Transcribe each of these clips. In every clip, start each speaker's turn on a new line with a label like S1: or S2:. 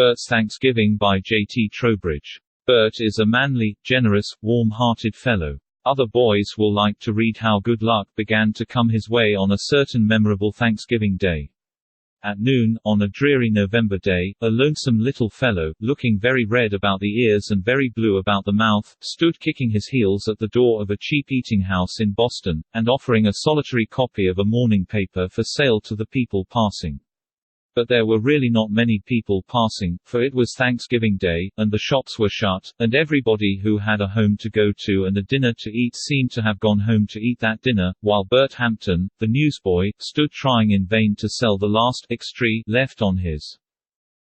S1: Bert's Thanksgiving by J.T. Trowbridge. Bert is a manly, generous, warm-hearted fellow. Other boys will like to read how good luck began to come his way on a certain memorable Thanksgiving day. At noon, on a dreary November day, a lonesome little fellow, looking very red about the ears and very blue about the mouth, stood kicking his heels at the door of a cheap eating house in Boston, and offering a solitary copy of a morning paper for sale to the people passing. But there were really not many people passing, for it was Thanksgiving Day, and the shops were shut, and everybody who had a home to go to and a dinner to eat seemed to have gone home to eat that dinner, while Bert Hampton, the newsboy, stood trying in vain to sell the last extra left on his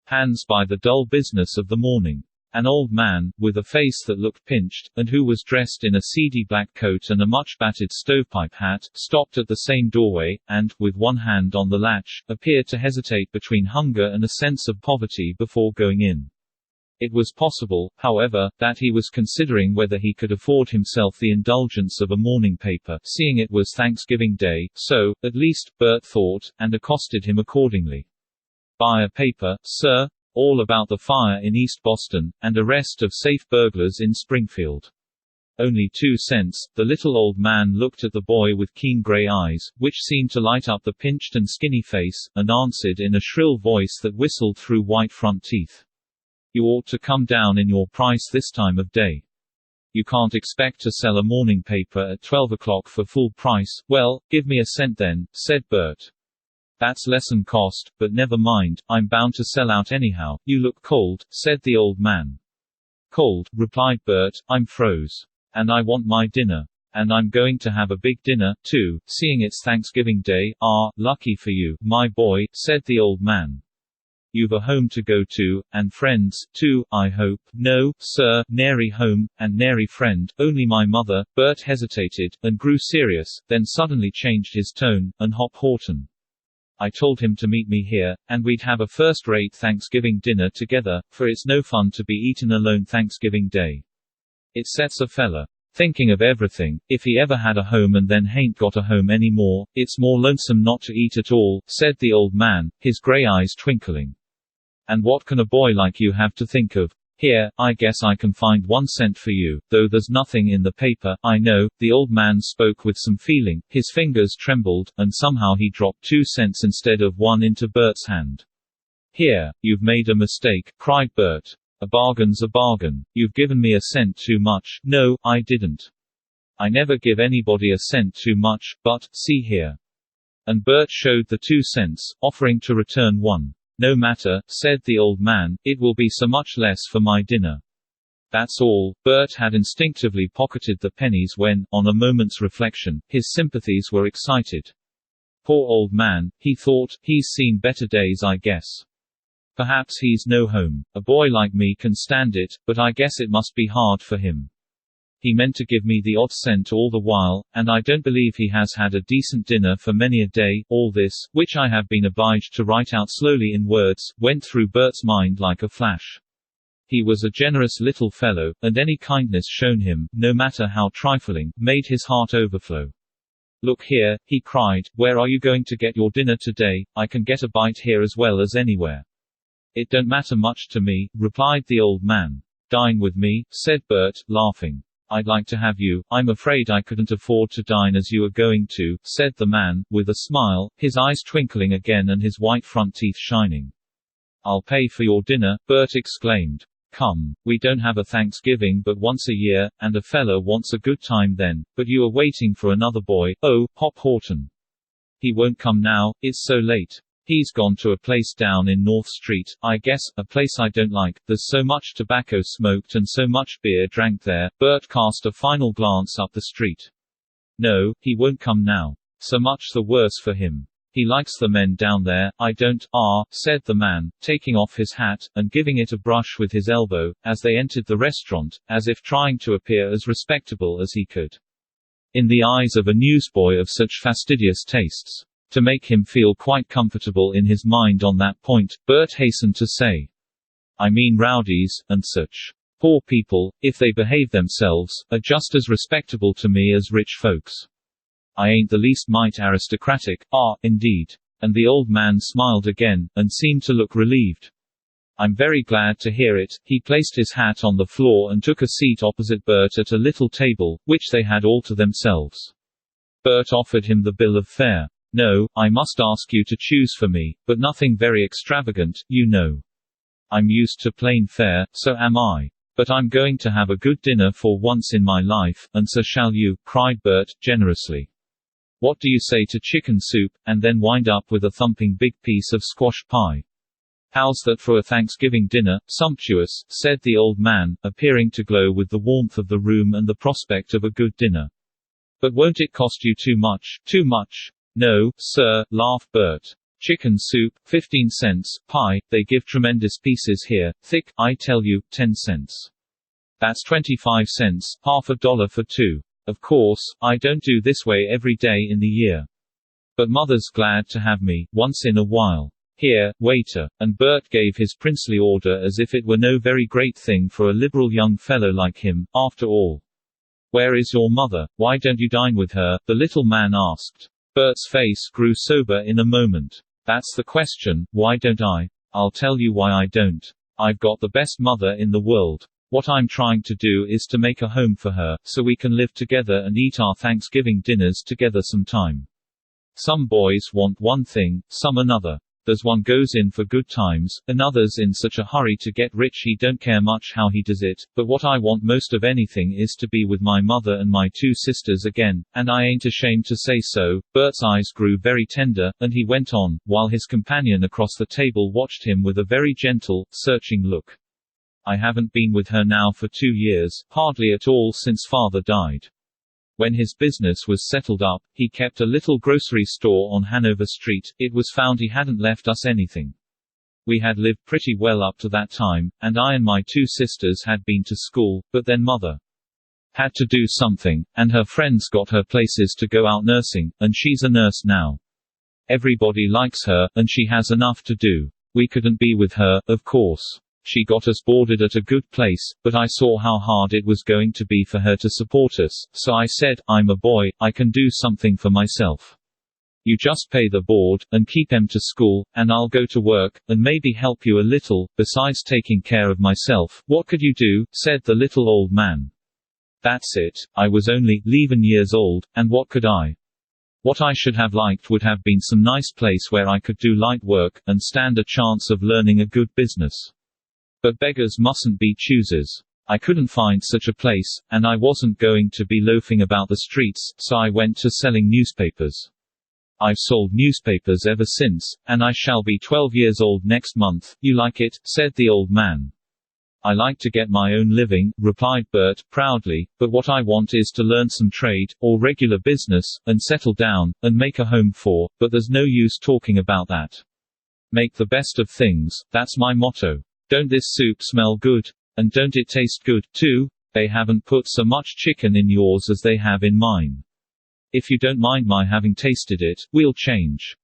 S1: hands by the dull business of the morning. An old man, with a face that looked pinched, and who was dressed in a seedy black coat and a much-battered stovepipe hat, stopped at the same doorway, and, with one hand on the latch, appeared to hesitate between hunger and a sense of poverty before going in. It was possible, however, that he was considering whether he could afford himself the indulgence of a morning paper, seeing it was Thanksgiving Day, so, at least, Bert thought, and accosted him accordingly. "Buy a paper, sir? All about the fire in East Boston, and arrest of safe burglars in Springfield. Only 2 cents. The little old man looked at the boy with keen gray eyes, which seemed to light up the pinched and skinny face, and answered in a shrill voice that whistled through white front teeth. "You ought to come down in your price this time of day. You can't expect to sell a morning paper at 12 o'clock for full price." "Well, give me a cent then," said Bert. "That's lesson cost, but never mind, I'm bound to sell out anyhow." "You look cold," said the old man. "Cold," replied Bert, "I'm froze. And I want my dinner. And I'm going to have a big dinner, too, seeing it's Thanksgiving Day." "Ah, lucky for you, my boy," said the old man. "You've a home to go to, and friends, too, I hope." "No, sir, nary home, and nary friend, only my mother." Bert hesitated, and grew serious, then suddenly changed his tone, "and Hop Horton. I told him to meet me here, and we'd have a first-rate Thanksgiving dinner together, for it's no fun to be eaten alone Thanksgiving Day. It sets a fella thinking of everything. If he ever had a home and then hain't got a home anymore, it's more lonesome not to eat at all," said the old man, his gray eyes twinkling. "And what can a boy like you have to think of? Here, I guess I can find 1 cent for you, though there's nothing in the paper, I know." The old man spoke with some feeling, his fingers trembled, and somehow he dropped 2 cents instead of 1 into Bert's hand. "Here, you've made a mistake," cried Bert. "A bargain's a bargain. You've given me a cent too much." "No, I didn't. I never give anybody a cent too much, but, see here." And Bert showed the 2 cents, offering to return 1. "No matter," said the old man, "it will be so much less for my dinner." That's all. Bert had instinctively pocketed the pennies when, on a moment's reflection, his sympathies were excited. "Poor old man," he thought, "he's seen better days I guess. Perhaps he's no home. A boy like me can stand it, but I guess it must be hard for him. He meant to give me the odd cent all the while, and I don't believe he has had a decent dinner for many a day." All this, which I have been obliged to write out slowly in words, went through Bert's mind like a flash. He was a generous little fellow, and any kindness shown him, no matter how trifling, made his heart overflow. "Look here," he cried, "where are you going to get your dinner today? I can get a bite here as well as anywhere." "It don't matter much to me," replied the old man. "Dine with me," said Bert, laughing. "I'd like to have you. I'm afraid I couldn't afford to dine as you are going to," said the man, with a smile, his eyes twinkling again and his white front teeth shining. "I'll pay for your dinner," Bert exclaimed. "Come. We don't have a Thanksgiving but once a year, and a fella wants a good time then, but you are waiting for another boy. Oh, Hop Horton. He won't come now, it's so late. He's gone to a place down in North Street, I guess, a place I don't like. There's so much tobacco smoked and so much beer drank there." Bert cast a final glance up the street. "No, he won't come now. So much the worse for him. He likes the men down there, I don't." "Ah," said the man, taking off his hat, and giving it a brush with his elbow, as they entered the restaurant, as if trying to appear as respectable as he could. In the eyes of a newsboy of such fastidious tastes. To make him feel quite comfortable in his mind on that point, Bert hastened to say, "I mean rowdies, and such. Poor people, if they behave themselves, are just as respectable to me as rich folks. I ain't the least mite aristocratic." "Ah, indeed." And the old man smiled again, and seemed to look relieved. I'm very glad to hear it." He placed his hat on the floor and took a seat opposite Bert at a little table, which they had all to themselves. Bert offered him the bill of fare. "No, I must ask you to choose for me, but nothing very extravagant, you know. I'm used to plain fare, so am I. But I'm going to have a good dinner for once in my life, and so shall you," cried Bert, generously. "What do you say to chicken soup, and then wind up with a thumping big piece of squash pie? How's that for a Thanksgiving dinner? Sumptuous," said the old man, appearing to glow with the warmth of the room and the prospect of a good dinner. "But won't it cost you too much?" "Too much? No, sir," laughed Bert. "Chicken soup, 15 cents, pie, they give tremendous pieces here, thick, I tell you, 10 cents. That's 25 cents, half a dollar for two. Of course, I don't do this way every day in the year. But mother's glad to have me, once in a while. Here, waiter," and Bert gave his princely order as if it were no very great thing for a liberal young fellow like him, after all. "Where is your mother? Why don't you dine with her?" the little man asked. Bert's face grew sober in a moment. "That's the question, why don't I? I'll tell you why I don't. I've got the best mother in the world. What I'm trying to do is to make a home for her, so we can live together and eat our Thanksgiving dinners together sometime. Some boys want one thing, some another. There's one goes in for good times, another's in such a hurry to get rich he don't care much how he does it, but what I want most of anything is to be with my mother and my two sisters again, and I ain't ashamed to say so." Bert's eyes grew very tender, and he went on, while his companion across the table watched him with a very gentle, searching look. "I haven't been with her now for 2 years, hardly at all since father died. When his business was settled up, he kept a little grocery store on Hanover Street. It was found he hadn't left us anything. We had lived pretty well up to that time, and I and my two sisters had been to school, but then mother had to do something, and her friends got her places to go out nursing, and she's a nurse now. Everybody likes her, and she has enough to do. We couldn't be with her, of course. She got us boarded at a good place, but I saw how hard it was going to be for her to support us, so I said, I'm a boy, I can do something for myself. You just pay the board, and keep em to school, and I'll go to work, and maybe help you a little, besides taking care of myself." "What could you do?" said the little old man. "That's it, I was only 11 years old, and what could I? What I should have liked would have been some nice place where I could do light work, and stand a chance of learning a good business. But beggars mustn't be choosers. I couldn't find such a place, and I wasn't going to be loafing about the streets, so I went to selling newspapers. I've sold newspapers ever since, and I shall be 12 years old next month." "You like it?" said the old man. "I like to get my own living," replied Bert, proudly, "but what I want is to learn some trade, or regular business, and settle down, and make a home for, but there's no use talking about that. Make the best of things, that's my motto. Don't this soup smell good? And don't it taste good, too? They haven't put so much chicken in yours as they have in mine. If you don't mind my having tasted it, we'll change."